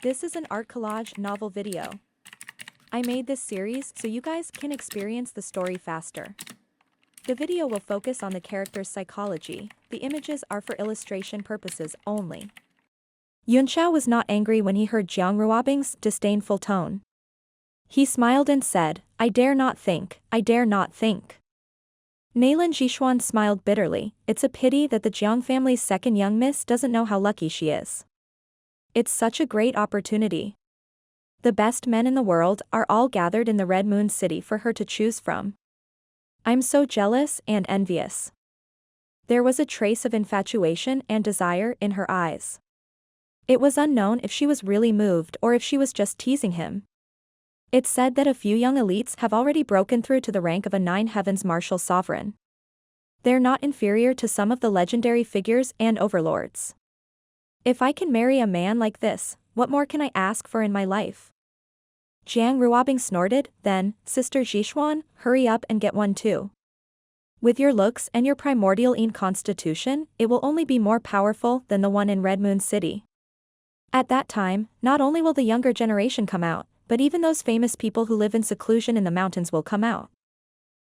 This is an art collage novel video. I made this series so you guys can experience the story faster. The video will focus on the character's psychology, the images are for illustration purposes only. Yunxiao was not angry when he heard Jiang Ruobing's disdainful tone. He smiled and said, I dare not think. Nailin Jishuan smiled bitterly, it's a pity that the Jiang family's second young miss doesn't know how lucky she is. It's such a great opportunity. The best men in the world are all gathered in the Red Moon City for her to choose from. I'm so jealous and envious. There was a trace of infatuation and desire in her eyes. It was unknown if she was really moved or if she was just teasing him. It's said that a few young elites have already broken through to the rank of a Nine Heavens martial sovereign. They're not inferior to some of the legendary figures and overlords. If I can marry a man like this, what more can I ask for in my life? Jiang Ruobing snorted, then, Sister Jishuan, hurry up and get one too. With your looks and your primordial constitution, it will only be more powerful than the one in Red Moon City. At that time, not only will the younger generation come out, but even those famous people who live in seclusion in the mountains will come out.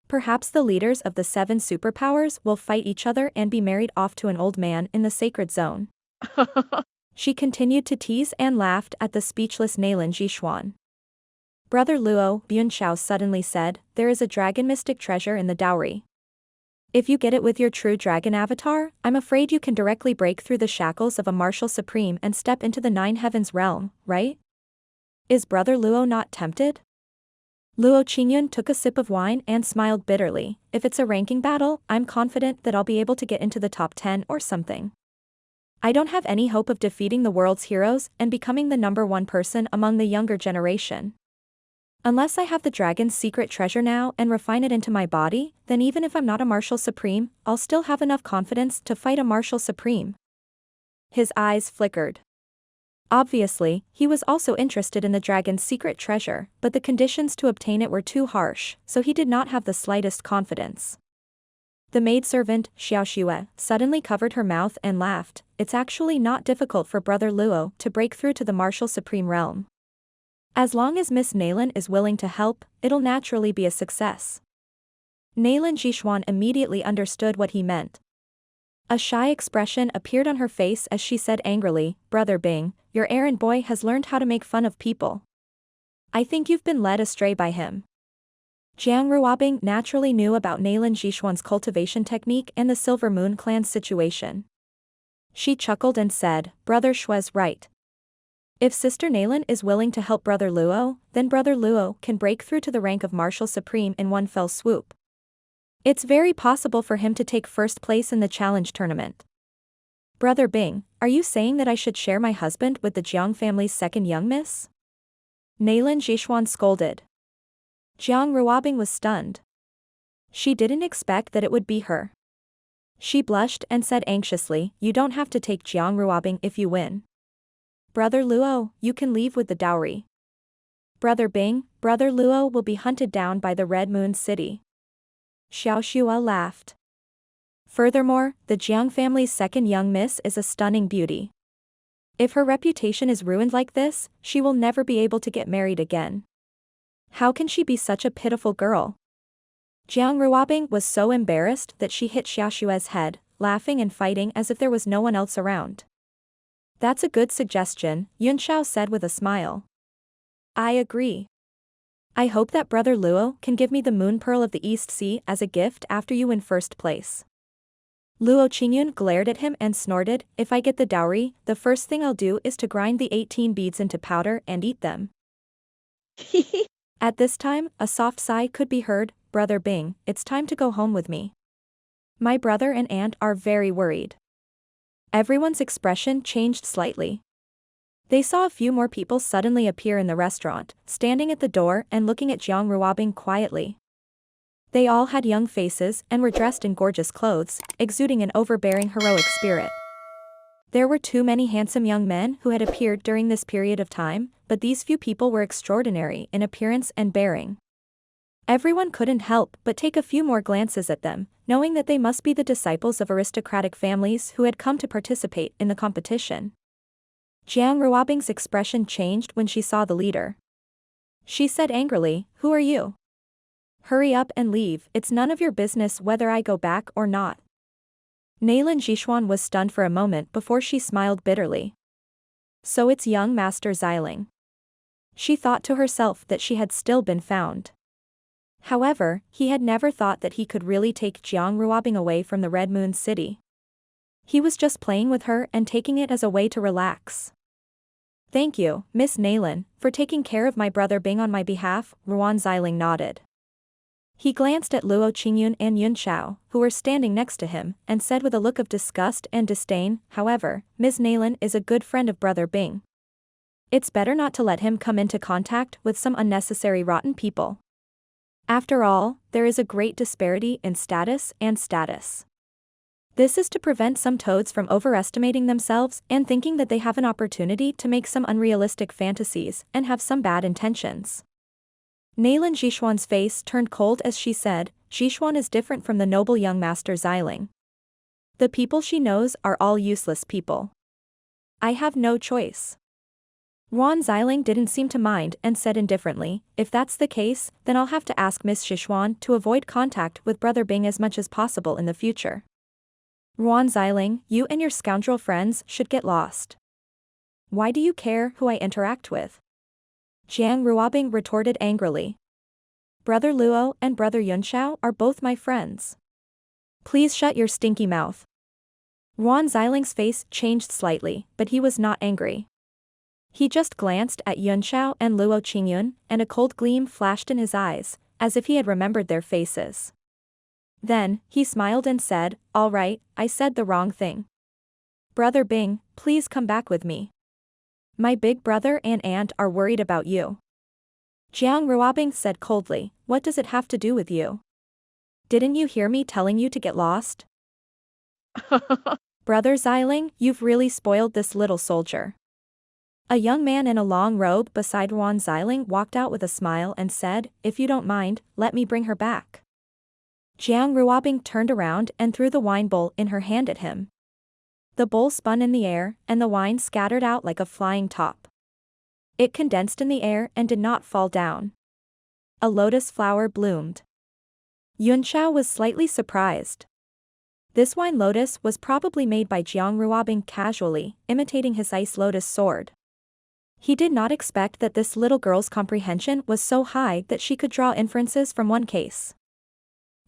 Perhaps the leaders of the 7 superpowers will fight each other and be married off to an old man in the sacred zone. She continued to tease and laughed at the speechless Nailin Jishuan. Brother Luo, Yunxiao suddenly said, there is a dragon mystic treasure in the dowry. If you get it with your true dragon avatar, I'm afraid you can directly break through the shackles of a martial supreme and step into the Nine Heavens realm, right? Is Brother Luo not tempted? Luo Qingyun took a sip of wine and smiled bitterly, if it's a ranking battle, I'm confident that I'll be able to get into the top 10 or something. I don't have any hope of defeating the world's heroes and becoming the #1 person among the younger generation. Unless I have the dragon's secret treasure now and refine it into my body, then even if I'm not a martial supreme, I'll still have enough confidence to fight a martial supreme. His eyes flickered. Obviously, he was also interested in the dragon's secret treasure, but the conditions to obtain it were too harsh, so he did not have the slightest confidence. The maidservant, Xiaoxue, suddenly covered her mouth and laughed, it's actually not difficult for Brother Luo to break through to the martial supreme realm. As long as Miss Nailin is willing to help, it'll naturally be a success. Nailin Jishuan immediately understood what he meant. A shy expression appeared on her face as she said angrily, Brother Bing, your errand boy has learned how to make fun of people. I think you've been led astray by him. Jiang Ruobing naturally knew about Nailin Jishuan's cultivation technique and the Silver Moon clan's situation. She chuckled and said, Brother Shue's right. If Sister Nailin is willing to help Brother Luo, then Brother Luo can break through to the rank of Martial Supreme in one fell swoop. It's very possible for him to take first place in the challenge tournament. Brother Bing, are you saying that I should share my husband with the Jiang family's second young miss? Nailin Jishuan scolded. Jiang Ruobing was stunned. She didn't expect that it would be her. She blushed and said anxiously, you don't have to take Jiang Ruobing if you win. Brother Luo, you can leave with the dowry. Brother Bing, Brother Luo will be hunted down by the Red Moon City. Xiaoxue laughed. Furthermore, the Jiang family's second young miss is a stunning beauty. If her reputation is ruined like this, she will never be able to get married again. How can she be such a pitiful girl? Jiang Ruobing was so embarrassed that she hit Xiaoxue's head, laughing and fighting as if there was no one else around. That's a good suggestion, Yunxiao said with a smile. I agree. I hope that Brother Luo can give me the moon pearl of the East Sea as a gift after you win first place. Luo Qingyun glared at him and snorted, if I get the dowry, the first thing I'll do is to grind the 18 beads into powder and eat them. At this time, a soft sigh could be heard, Brother Bing, it's time to go home with me. My brother and aunt are very worried. Everyone's expression changed slightly. They saw a few more people suddenly appear in the restaurant, standing at the door and looking at Jiang Ruobing quietly. They all had young faces and were dressed in gorgeous clothes, exuding an overbearing heroic spirit. There were too many handsome young men who had appeared during this period of time, but these few people were extraordinary in appearance and bearing. Everyone couldn't help but take a few more glances at them, knowing that they must be the disciples of aristocratic families who had come to participate in the competition. Jiang Ruobing's expression changed when she saw the leader. She said angrily, "Who are you? Hurry up and leave, it's none of your business whether I go back or not." Nailin Jishuan was stunned for a moment before she smiled bitterly. So it's young Master Xiling. She thought to herself that she had still been found. However, he had never thought that he could really take Jiang Ruobing away from the Red Moon City. He was just playing with her and taking it as a way to relax. "Thank you, Miss Nailin, for taking care of my brother Bing on my behalf," Ruan Xiling nodded. He glanced at Luo Qingyun and Yun Xiao, who were standing next to him, and said with a look of disgust and disdain, "However, Ms. Nailin is a good friend of Brother Bing. It's better not to let him come into contact with some unnecessary rotten people. After all, there is a great disparity in status and status. This is to prevent some toads from overestimating themselves and thinking that they have an opportunity to make some unrealistic fantasies and have some bad intentions." Nailin Jishuan's face turned cold as she said, "Jishuan is different from the noble young Master Xiling. The people she knows are all useless people. I have no choice." Ruan Xiling didn't seem to mind and said indifferently, "If that's the case, then I'll have to ask Miss Jishuan to avoid contact with Brother Bing as much as possible in the future. Ruan Xiling, you and your scoundrel friends should get lost. Why do you care who I interact with?" Jiang Ruobing retorted angrily. "Brother Luo and Brother Yunxiao are both my friends. Please shut your stinky mouth." Ruan Xiling's face changed slightly, but he was not angry. He just glanced at Yunxiao and Luo Qingyun, and a cold gleam flashed in his eyes, as if he had remembered their faces. Then, he smiled and said, "All right, I said the wrong thing. Brother Bing, please come back with me. My big brother and aunt are worried about you." Jiang Ruobing said coldly, "What does it have to do with you? Didn't you hear me telling you to get lost?" "Brother Xiling, you've really spoiled this little soldier." A young man in a long robe beside Ruan Xiling walked out with a smile and said, "If you don't mind, let me bring her back." Jiang Ruobing turned around and threw the wine bowl in her hand at him. The bowl spun in the air, and the wine scattered out like a flying top. It condensed in the air and did not fall down. A lotus flower bloomed. Yun Xiao was slightly surprised. This wine lotus was probably made by Jiang Ruobing casually, imitating his ice lotus sword. He did not expect that this little girl's comprehension was so high that she could draw inferences from one case.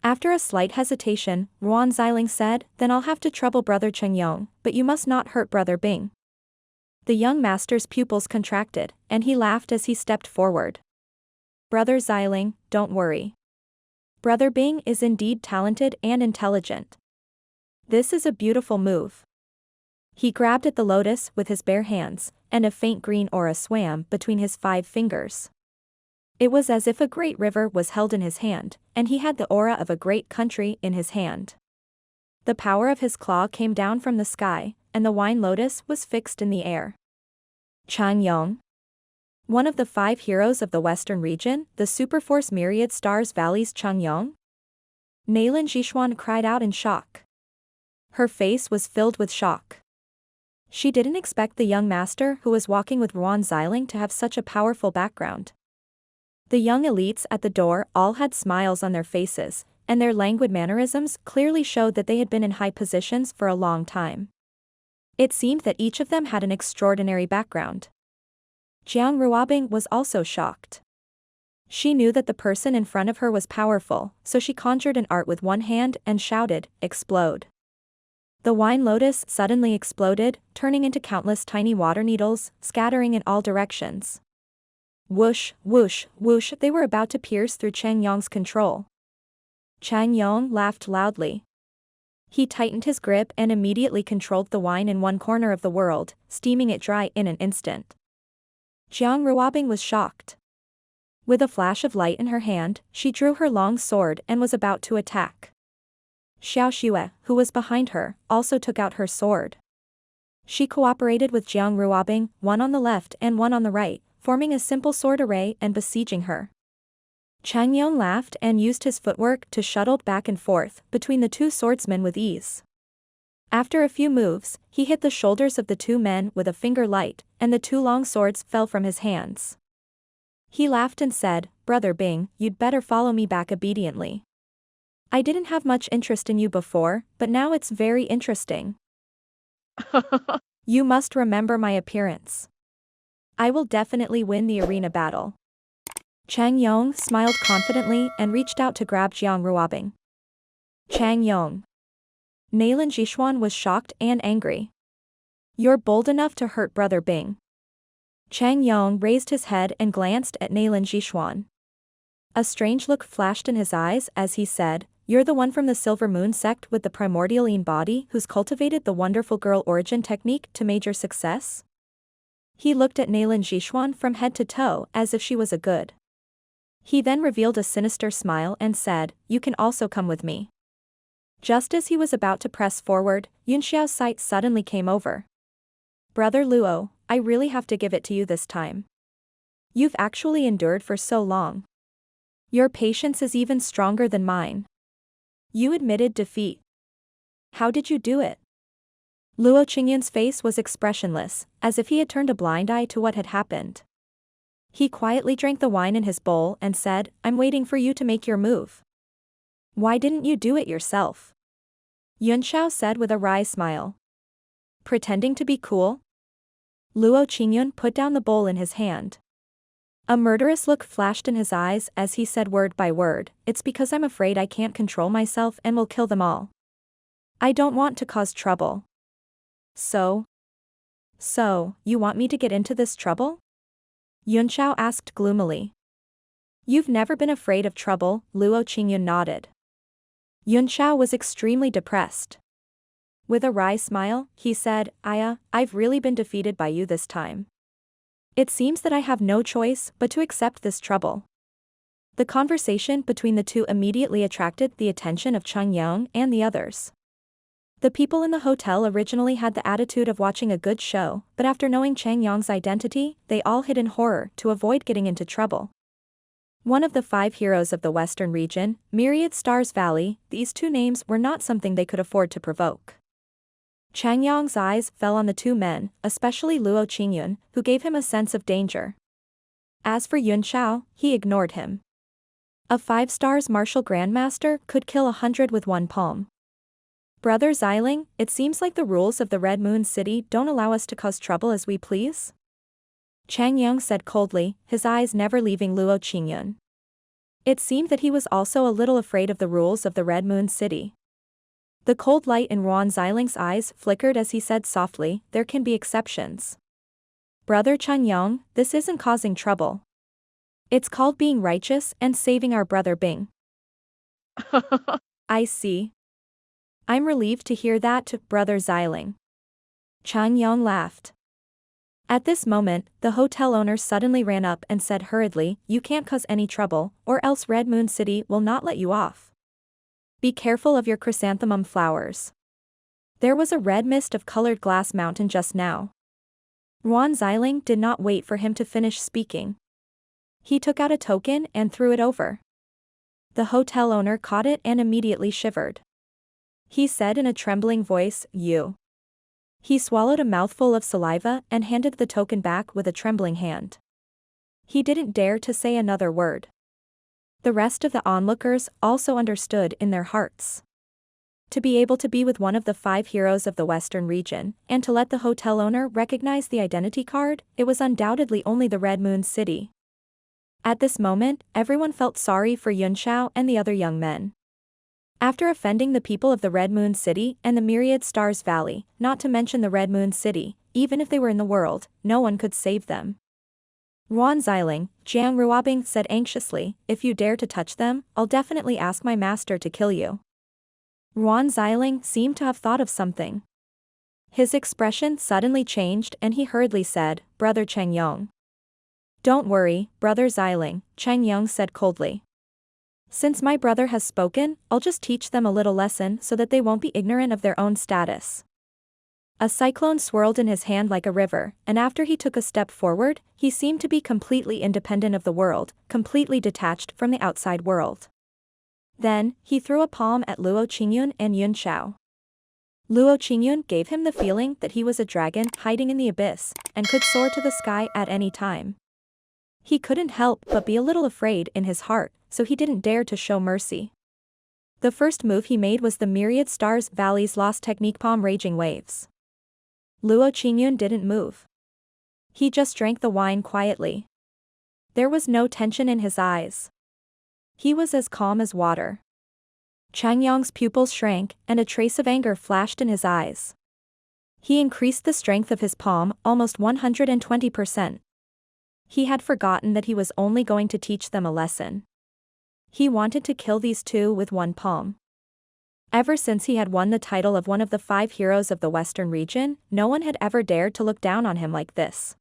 After a slight hesitation, Ruan Xiling said, "Then I'll have to trouble Brother Chengyong, but you must not hurt Brother Bing." The young master's pupils contracted, and he laughed as he stepped forward. "Brother Xiling, don't worry. Brother Bing is indeed talented and intelligent. This is a beautiful move." He grabbed at the lotus with his bare hands, and a faint green aura swam between his 5 fingers. It was as if a great river was held in his hand, and he had the aura of a great country in his hand. The power of his claw came down from the sky, and the wine lotus was fixed in the air. Chang Yong, one of the 5 heroes of the Western region, the Superforce Myriad Stars Valley's Chang Yong? Nailin Jishuan cried out in shock. Her face was filled with shock. She didn't expect the young master who was walking with Ruan Xiling to have such a powerful background. The young elites at the door all had smiles on their faces, and their languid mannerisms clearly showed that they had been in high positions for a long time. It seemed that each of them had an extraordinary background. Jiang Ruobing was also shocked. She knew that the person in front of her was powerful, so she conjured an art with one hand and shouted, "Explode." The wine lotus suddenly exploded, turning into countless tiny water needles, scattering in all directions. Whoosh, whoosh, whoosh, they were about to pierce through Chang Yong's control. Chang Yong laughed loudly. He tightened his grip and immediately controlled the wine in one corner of the world, steaming it dry in an instant. Jiang Ruobing was shocked. With a flash of light in her hand, she drew her long sword and was about to attack. Xiao Xue, who was behind her, also took out her sword. She cooperated with Jiang Ruobing, one on the left and one on the right, forming a simple sword array and besieging her. Chang Yong laughed and used his footwork to shuttle back and forth between the 2 swordsmen with ease. After a few moves, he hit the shoulders of the two men with a finger light, and the two long swords fell from his hands. He laughed and said, "Brother Bing, you'd better follow me back obediently. I didn't have much interest in you before, but now it's very interesting. You must remember my appearance. I will definitely win the arena battle." Chang Yong smiled confidently and reached out to grab Jiang Ruobing. Chang Yong. Nailan Jishuan was shocked and angry. "You're bold enough to hurt Brother Bing." Chang Yong raised his head and glanced at Nailan Jishuan. A strange look flashed in his eyes as he said, "You're the one from the Silver Moon sect with the primordialine body who's cultivated the wonderful girl origin technique to major success?" He looked at Nailan Jishuan from head to toe as if she was a good. He then revealed a sinister smile and said, "You can also come with me." Just as he was about to press forward, Yunxiao's sight suddenly came over. "Brother Luo, I really have to give it to you this time. You've actually endured for so long. Your patience is even stronger than mine. You admitted defeat. How did you do it?" Luo Qingyun's face was expressionless, as if he had turned a blind eye to what had happened. He quietly drank the wine in his bowl and said, "I'm waiting for you to make your move. Why didn't you do it yourself?" Yunxiao said with a wry smile. Pretending to be cool? Luo Qingyun put down the bowl in his hand. A murderous look flashed in his eyes as he said word by word, "It's because I'm afraid I can't control myself and will kill them all. I don't want to cause trouble." So, you want me to get into this trouble?" Yunxiao asked gloomily. "You've never been afraid of trouble," Luo Qingyun nodded. Yunxiao was extremely depressed. With a wry smile, he said, I've really been defeated by you this time. It seems that I have no choice but to accept this trouble." The conversation between the two immediately attracted the attention of Chang Yang and the others. The people in the hotel originally had the attitude of watching a good show, but after knowing Chang Yang's identity, they all hid in horror to avoid getting into trouble. One of the 5 heroes of the Western region, Myriad Stars Valley, these two names were not something they could afford to provoke. Chang Yang's eyes fell on the two men, especially Luo Qingyun, who gave him a sense of danger. As for Yunxiao, he ignored him. A 5 stars martial grandmaster could kill 100 with one palm. "Brother Xiling, it seems like the rules of the Red Moon City don't allow us to cause trouble as we please?" Chang Yang said coldly, his eyes never leaving Luo Qingyun. It seemed that he was also a little afraid of the rules of the Red Moon City. The cold light in Ruan Xiling's eyes flickered as he said softly, "There can be exceptions. Brother Chang Yang, this isn't causing trouble. It's called being righteous and saving our brother Bing." "I see. I'm relieved to hear that, Brother Xiling." Chang Yang laughed. At this moment, the hotel owner suddenly ran up and said hurriedly, "You can't cause any trouble, or else Red Moon City will not let you off. Be careful of your chrysanthemum flowers." There was a red mist of colored glass mountain just now. Ruan Xiling did not wait for him to finish speaking. He took out a token and threw it over. The hotel owner caught it and immediately shivered. He said in a trembling voice, "You." He swallowed a mouthful of saliva and handed the token back with a trembling hand. He didn't dare to say another word. The rest of the onlookers also understood in their hearts. To be able to be with one of the 5 heroes of the Western region, and to let the hotel owner recognize the identity card, it was undoubtedly only the Red Moon City. At this moment, everyone felt sorry for Yunxiao and the other young men. After offending the people of the Red Moon City and the Myriad Stars Valley, not to mention the Red Moon City, even if they were in the world, no one could save them. Ruan Xiling, Jiang Ruobing said anxiously, "If you dare to touch them, I'll definitely ask my master to kill you." Ruan Xiling seemed to have thought of something. His expression suddenly changed and he hurriedly said, "Brother Chang Yong." "Don't worry, Brother Xiling," Chang Yong said coldly. "Since my brother has spoken, I'll just teach them a little lesson so that they won't be ignorant of their own status." A cyclone swirled in his hand like a river, and after he took a step forward, he seemed to be completely independent of the world, completely detached from the outside world. Then, he threw a palm at Luo Qingyun and Yunxiao. Luo Qingyun gave him the feeling that he was a dragon hiding in the abyss, and could soar to the sky at any time. He couldn't help but be a little afraid in his heart, so he didn't dare to show mercy. The first move he made was the Myriad Stars Valley's lost technique palm raging waves. Luo Qingyun didn't move. He just drank the wine quietly. There was no tension in his eyes. He was as calm as water. Chang Yong's pupils shrank, and a trace of anger flashed in his eyes. He increased the strength of his palm almost 120%. He had forgotten that he was only going to teach them a lesson. He wanted to kill these two with one palm. Ever since he had won the title of one of the 5 heroes of the Western region, no one had ever dared to look down on him like this.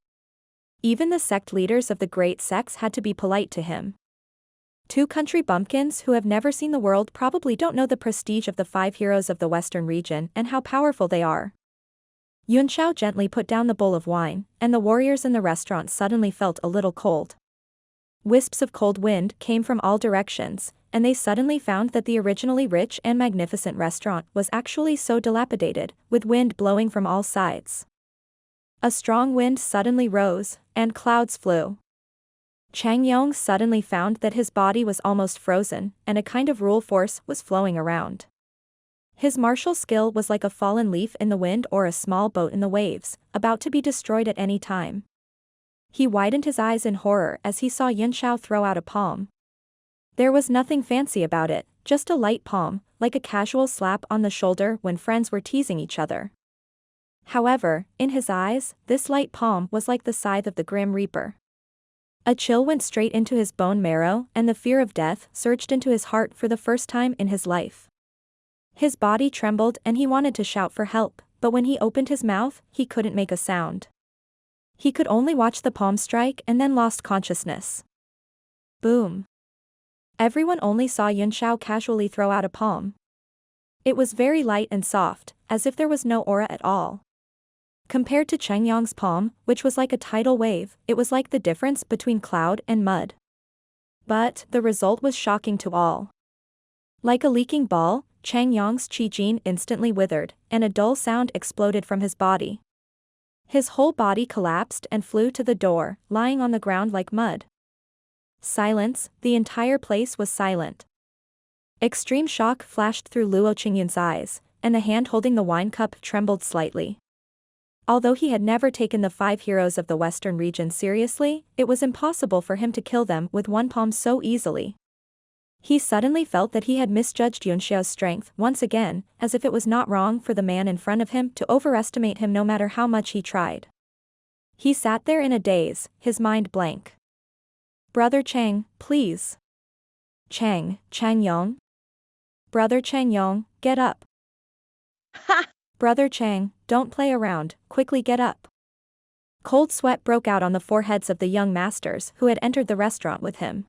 Even the sect leaders of the great sects had to be polite to him. 2 country bumpkins who have never seen the world probably don't know the prestige of the 5 heroes of the Western region and how powerful they are. Yunxiao gently put down the bowl of wine, and the warriors in the restaurant suddenly felt a little cold. Wisps of cold wind came from all directions, and they suddenly found that the originally rich and magnificent restaurant was actually so dilapidated, with wind blowing from all sides. A strong wind suddenly rose, and clouds flew. Chang Yong suddenly found that his body was almost frozen, and a kind of rule force was flowing around. His martial skill was like a fallen leaf in the wind or a small boat in the waves, about to be destroyed at any time. He widened his eyes in horror as he saw Yunxiao throw out a palm. There was nothing fancy about it, just a light palm, like a casual slap on the shoulder when friends were teasing each other. However, in his eyes, this light palm was like the scythe of the Grim Reaper. A chill went straight into his bone marrow, and the fear of death surged into his heart for the first time in his life. His body trembled and he wanted to shout for help, but when he opened his mouth, he couldn't make a sound. He could only watch the palm strike and then lost consciousness. Boom. Everyone only saw Yunxiao casually throw out a palm. It was very light and soft, as if there was no aura at all. Compared to Cheng Yong's palm, which was like a tidal wave, it was like the difference between cloud and mud. But the result was shocking to all. Like a leaking ball, Chang Yong's qi gene instantly withered, and a dull sound exploded from his body. His whole body collapsed and flew to the door, lying on the ground like mud. Silence, the entire place was silent. Extreme shock flashed through Luo Qingyun's eyes, and the hand holding the wine cup trembled slightly. Although he had never taken the 5 heroes of the Western region seriously, it was impossible for him to kill them with one palm so easily. He suddenly felt that he had misjudged Yunxiao's strength once again, as if it was not wrong for the man in front of him to overestimate him no matter how much he tried. He sat there in a daze, his mind blank. Brother Chang, please. Chang Yong? Brother Chang Yong, get up. Ha! Brother Chang, don't play around, quickly get up. Cold sweat broke out on the foreheads of the young masters who had entered the restaurant with him.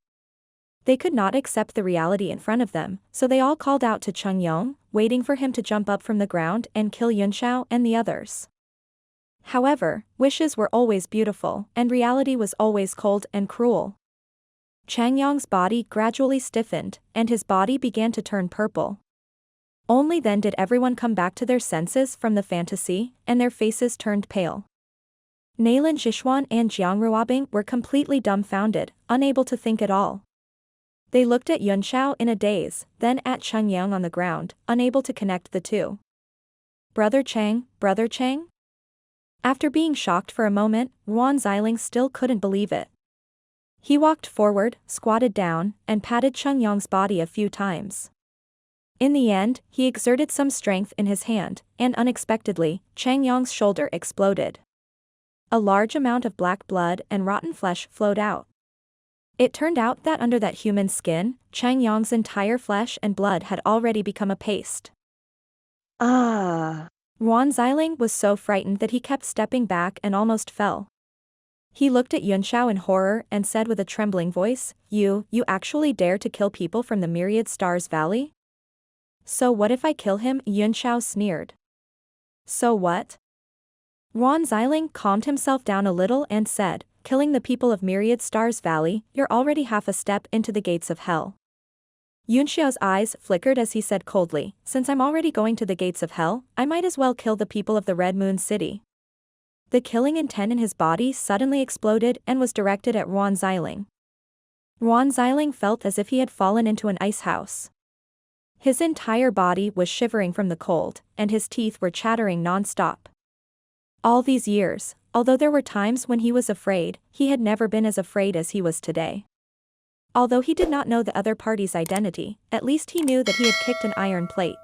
They could not accept the reality in front of them, so they all called out to Cheng Yong, waiting for him to jump up from the ground and kill Yunxiao and the others. However, wishes were always beautiful, and reality was always cold and cruel. Chang Yong's body gradually stiffened, and his body began to turn purple. Only then did everyone come back to their senses from the fantasy, and their faces turned pale. Nailin Zhishuan and Jiang Ruobing were completely dumbfounded, unable to think at all. They looked at Yunxiao in a daze, then at Cheng Yong on the ground, unable to connect the two. Brother Chang? After being shocked for a moment, Ruan Xiling still couldn't believe it. He walked forward, squatted down, and patted Cheng Yong's body a few times. In the end, he exerted some strength in his hand, and unexpectedly, Cheng Yong's shoulder exploded. A large amount of black blood and rotten flesh flowed out. It turned out that under that human skin, Chang Yong's entire flesh and blood had already become a paste. Ruan Xiling was so frightened that he kept stepping back and almost fell. He looked at Yunxiao in horror and said with a trembling voice, You actually dare to kill people from the Myriad Stars Valley? So what if I kill him? Yunxiao sneered. So what? Ruan Xiling calmed himself down a little and said, Killing the people of Myriad Stars Valley, you're already half a step into the gates of hell. Yunxiao's eyes flickered as he said coldly, since I'm already going to the gates of hell, I might as well kill the people of the Red Moon City. The killing intent in his body suddenly exploded and was directed at Ruan Xiling. Ruan Xiling felt as if he had fallen into an ice house. His entire body was shivering from the cold, and his teeth were chattering non-stop. All these years, although there were times when he was afraid, he had never been as afraid as he was today. Although he did not know the other party's identity, at least he knew that he had kicked an iron plate.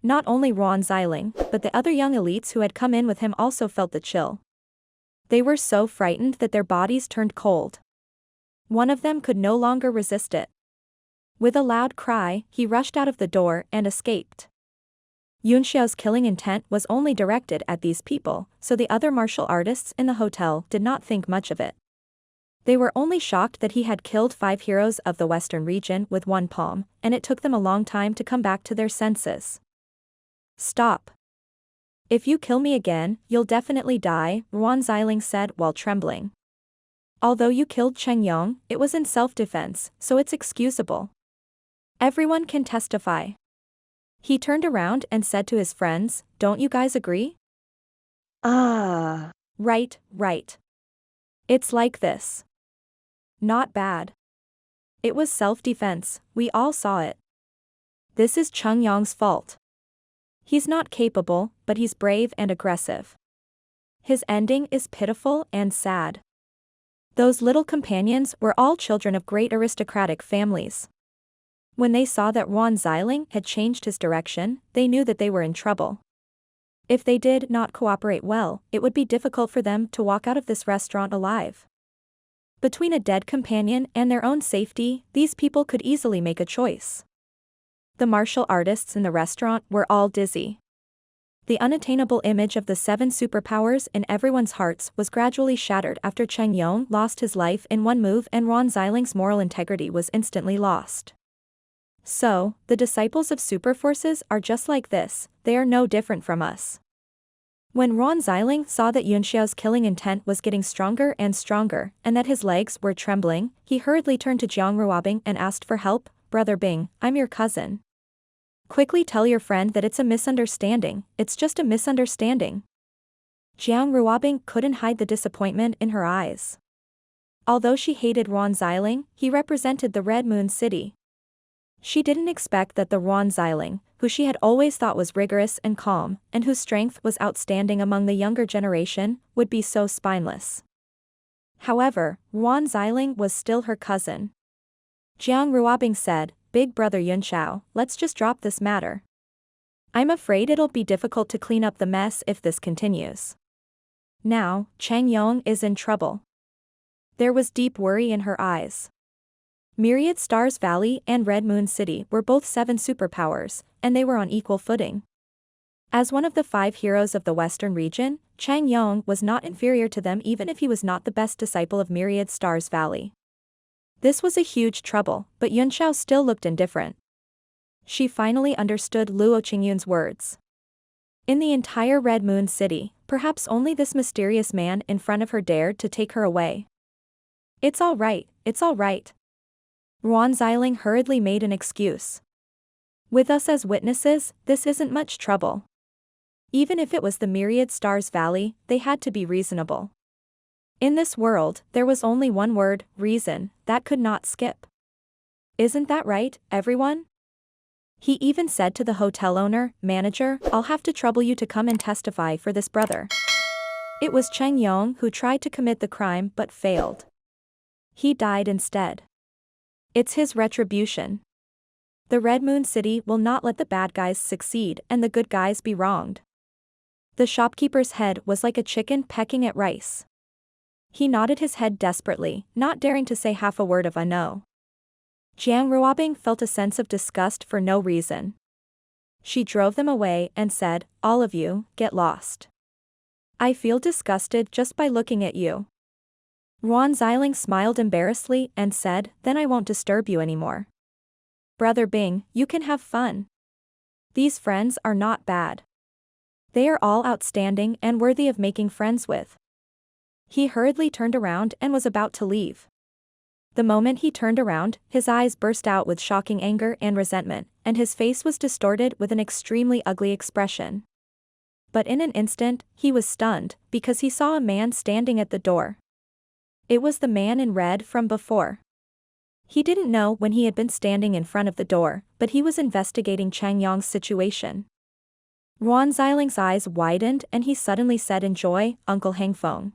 Not only Ruan Xiling, but the other young elites who had come in with him also felt the chill. They were so frightened that their bodies turned cold. One of them could no longer resist it. With a loud cry, he rushed out of the door and escaped. Yunxiao's killing intent was only directed at these people, so the other martial artists in the hotel did not think much of it. They were only shocked that he had killed 5 heroes of the western region with one palm, and it took them a long time to come back to their senses. Stop. If you kill me again, you'll definitely die, Ruan Xiling said while trembling. Although you killed Cheng Yong, it was in self-defense, so it's excusable. Everyone can testify. He turned around and said to his friends, don't you guys agree? Ah. Right. It's like this. Not bad. It was self-defense, we all saw it. This is Cheng Yong's fault. He's not capable, but he's brave and aggressive. His ending is pitiful and sad. Those little companions were all children of great aristocratic families. When they saw that Ruan Xiling had changed his direction, they knew that they were in trouble. If they did not cooperate well, it would be difficult for them to walk out of this restaurant alive. Between a dead companion and their own safety, these people could easily make a choice. The martial artists in the restaurant were all dizzy. The unattainable image of the 7 superpowers in everyone's hearts was gradually shattered after Cheng Yong lost his life in one move and Ruan Xiling's moral integrity was instantly lost. So, the disciples of super forces are just like this, they are no different from us. When Ruan Xiling saw that Yunxiao's killing intent was getting stronger and stronger, and that his legs were trembling, he hurriedly turned to Jiang Ruobing and asked for help, Brother Bing, I'm your cousin. Quickly tell your friend that it's a misunderstanding, it's just a misunderstanding. Jiang Ruobing couldn't hide the disappointment in her eyes. Although she hated Ruan Xiling, he represented the Red Moon City. She didn't expect that the Ruan Xiling, who she had always thought was rigorous and calm, and whose strength was outstanding among the younger generation, would be so spineless. However, Ruan Xiling was still her cousin. Jiang Ruobing said, Big brother Yunxiao, let's just drop this matter. I'm afraid it'll be difficult to clean up the mess if this continues. Now, Cheng Yong is in trouble. There was deep worry in her eyes. Myriad Stars Valley and Red Moon City were both 7 superpowers, and they were on equal footing. As one of the 5 heroes of the western region, Cheng Yong was not inferior to them even if he was not the best disciple of Myriad Stars Valley. This was a huge trouble, but Yunxiao still looked indifferent. She finally understood Luo Qingyun's words. In the entire Red Moon City, perhaps only this mysterious man in front of her dared to take her away. It's all right. Ruan Xiling hurriedly made an excuse. With us as witnesses, this isn't much trouble. Even if it was the Myriad Stars Valley, they had to be reasonable. In this world, there was only one word, reason, that could not skip. Isn't that right, everyone? He even said to the hotel owner, manager, I'll have to trouble you to come and testify for this brother. It was Cheng Yong who tried to commit the crime but failed. He died instead. It's his retribution. The Red Moon City will not let the bad guys succeed and the good guys be wronged. The shopkeeper's head was like a chicken pecking at rice. He nodded his head desperately, not daring to say half a word of a no. Jiang Ruobing felt a sense of disgust for no reason. She drove them away and said, all of you, get lost. I feel disgusted just by looking at you. Ruan Xiling smiled embarrassedly and said, then I won't disturb you anymore. Brother Bing, you can have fun. These friends are not bad. They are all outstanding and worthy of making friends with. He hurriedly turned around and was about to leave. The moment he turned around, his eyes burst out with shocking anger and resentment, and his face was distorted with an extremely ugly expression. But in an instant, he was stunned, because he saw a man standing at the door. It was the man in red from before. He didn't know when he had been standing in front of the door, but he was investigating Chang Yong's situation. Ruan Xiling's eyes widened and he suddenly said in joy, "Uncle Hangfeng.